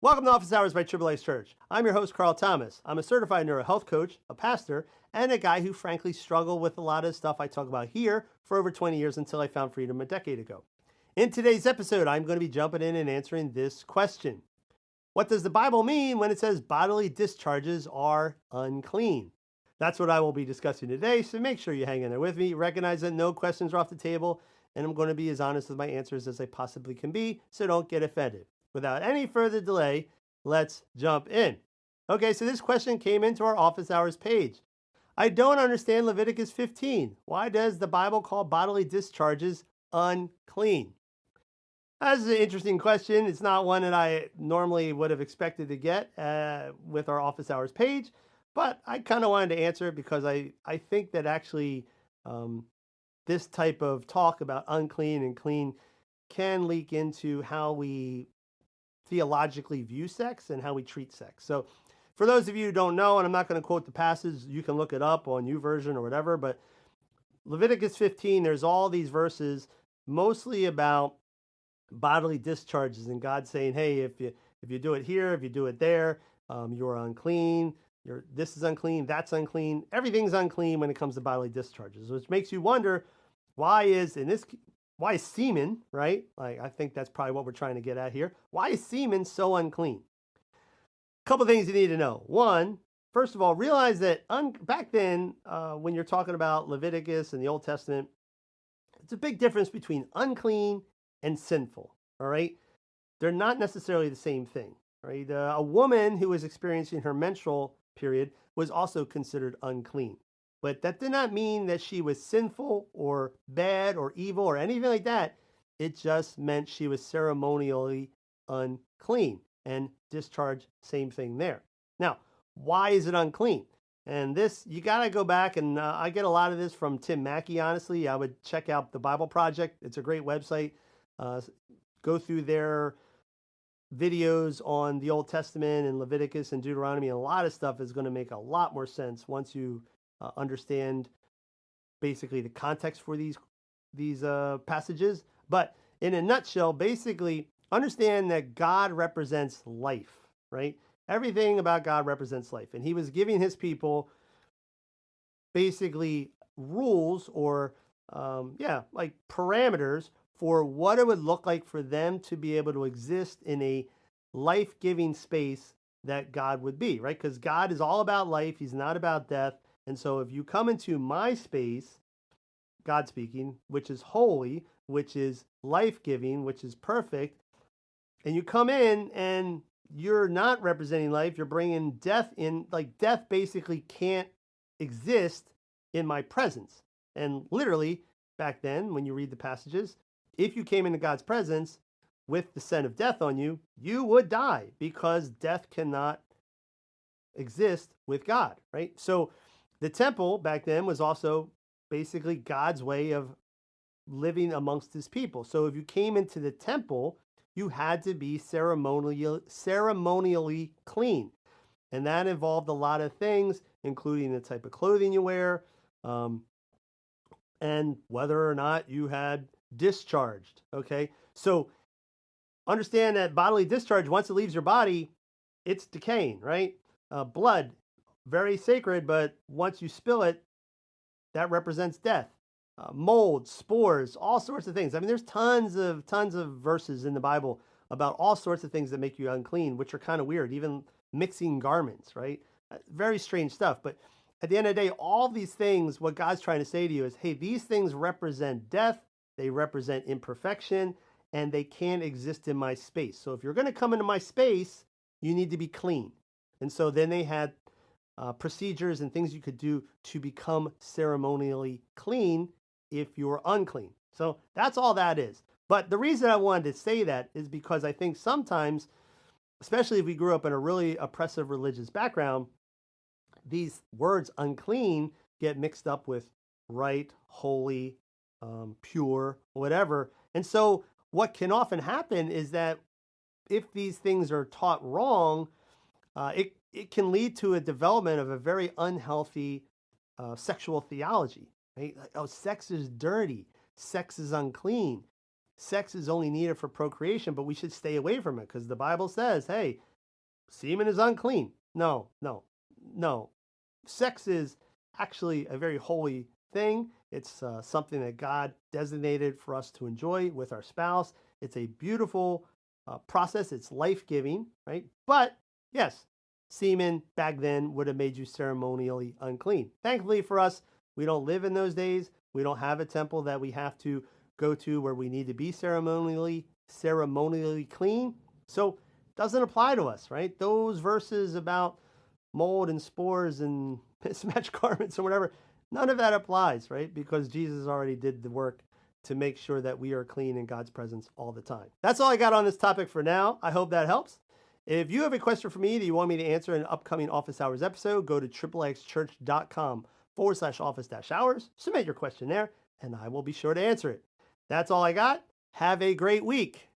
Welcome to Office Hours by Triple A's Church. I'm your host, Carl Thomas. I'm a certified neurohealth coach, a pastor, and a guy who frankly struggled with a lot of stuff I talk about here for over 20 years until I found freedom a decade ago. In today's episode, I'm going to be jumping in and answering this question. What does the Bible mean when it says bodily discharges are unclean? That's what I will be discussing today, so make sure you hang in there with me. Recognize that no questions are off the table, and I'm going to be as honest with my answers as I possibly can be, so don't get offended. Without any further delay, let's jump in. Okay, so this question came into our office hours page. I don't understand Leviticus 15. Why does the Bible call bodily discharges unclean? That's an interesting question. It's not one that I normally would have expected to get with our office hours page, but I kind of wanted to answer it because I think that actually this type of talk about unclean and clean can leak into how we theologically view sex and how we treat sex. So for those of you who don't know, and I'm not going to quote the passage, you can look it up on YouVersion or whatever, but Leviticus 15, there's all these verses mostly about bodily discharges and God saying, hey, if you do it here, if you do it there, you're unclean. This is unclean, that's unclean. Everything's unclean when it comes to bodily discharges, which makes you wonder, why is semen, right? Like, I think that's probably what we're trying to get at here. Why is semen so unclean? A couple things you need to know. One, first of all, realize that back then, when you're talking about Leviticus and the Old Testament, it's a big difference between unclean and sinful, all right? They're not necessarily the same thing, right? A woman who was experiencing her menstrual period was also considered unclean. But that did not mean that she was sinful or bad or evil or anything like that. It just meant she was ceremonially unclean, and discharge, same thing there. Now, why is it unclean? And this, you got to go back, and I get a lot of this from Tim Mackey, honestly. I would check out the Bible Project. It's a great website. Go through their videos on the Old Testament and Leviticus and Deuteronomy, and a lot of stuff is going to make a lot more sense once you understand basically the context for these passages. But in a nutshell, basically understand that God represents life, right? Everything about God represents life, and he was giving his people basically rules or like parameters for what it would look like for them to be able to exist in a life-giving space that God would be, right? Because God is all about life. He's not about death. And so if you come into my space, God speaking, which is holy, which is life-giving, which is perfect, and you come in and you're not representing life, you're bringing death in, like death basically can't exist in my presence. And literally, back then, when you read the passages, if you came into God's presence with the scent of death on you, you would die because death cannot exist with God, right? So the temple back then was also basically God's way of living amongst his people. So if you came into the temple, you had to be ceremonially clean. And that involved a lot of things, including the type of clothing you wear, and whether or not you had discharged, okay? So understand that bodily discharge, once it leaves your body, it's decaying, right? Blood, very sacred, but once you spill it, that represents death. Mold, spores, all sorts of things. I mean, there's tons of verses in the Bible about all sorts of things that make you unclean, which are kind of weird, even mixing garments, right? Very strange stuff. But at the end of the day, all these things, what God's trying to say to you is, hey, these things represent death, they represent imperfection, and they can't exist in my space. So if you're going to come into my space, you need to be clean. And so then they had procedures and things you could do to become ceremonially clean if you're unclean. So that's all that is. But the reason I wanted to say that is because I think sometimes, especially if we grew up in a really oppressive religious background, these words unclean get mixed up with right, holy, pure, whatever. And so what can often happen is that if these things are taught wrong, it can lead to a development of a very unhealthy sexual theology, right? Like, oh, sex is dirty, sex is unclean. sex is only needed for procreation, but we should stay away from it because the Bible says, hey, semen is unclean. No, no, no. Sex is actually a very holy thing. It's something that God designated for us to enjoy with our spouse. It's a beautiful process. It's life-giving, right? But yes, semen back then would have made you ceremonially unclean. Thankfully for us, we don't live in those days. We don't have a temple that we have to go to where we need to be ceremonially clean. So it doesn't apply to us, right? Those verses about mold and spores and mismatched garments or whatever, none of that applies, right? Because Jesus already did the work to make sure that we are clean in God's presence all the time. That's all I got on this topic for now. I hope that helps. If you have a question for me that you want me to answer in an upcoming Office Hours episode, go to xxchurch.com/office-hours, submit your question there, and I will be sure to answer it. That's all I got. Have a great week.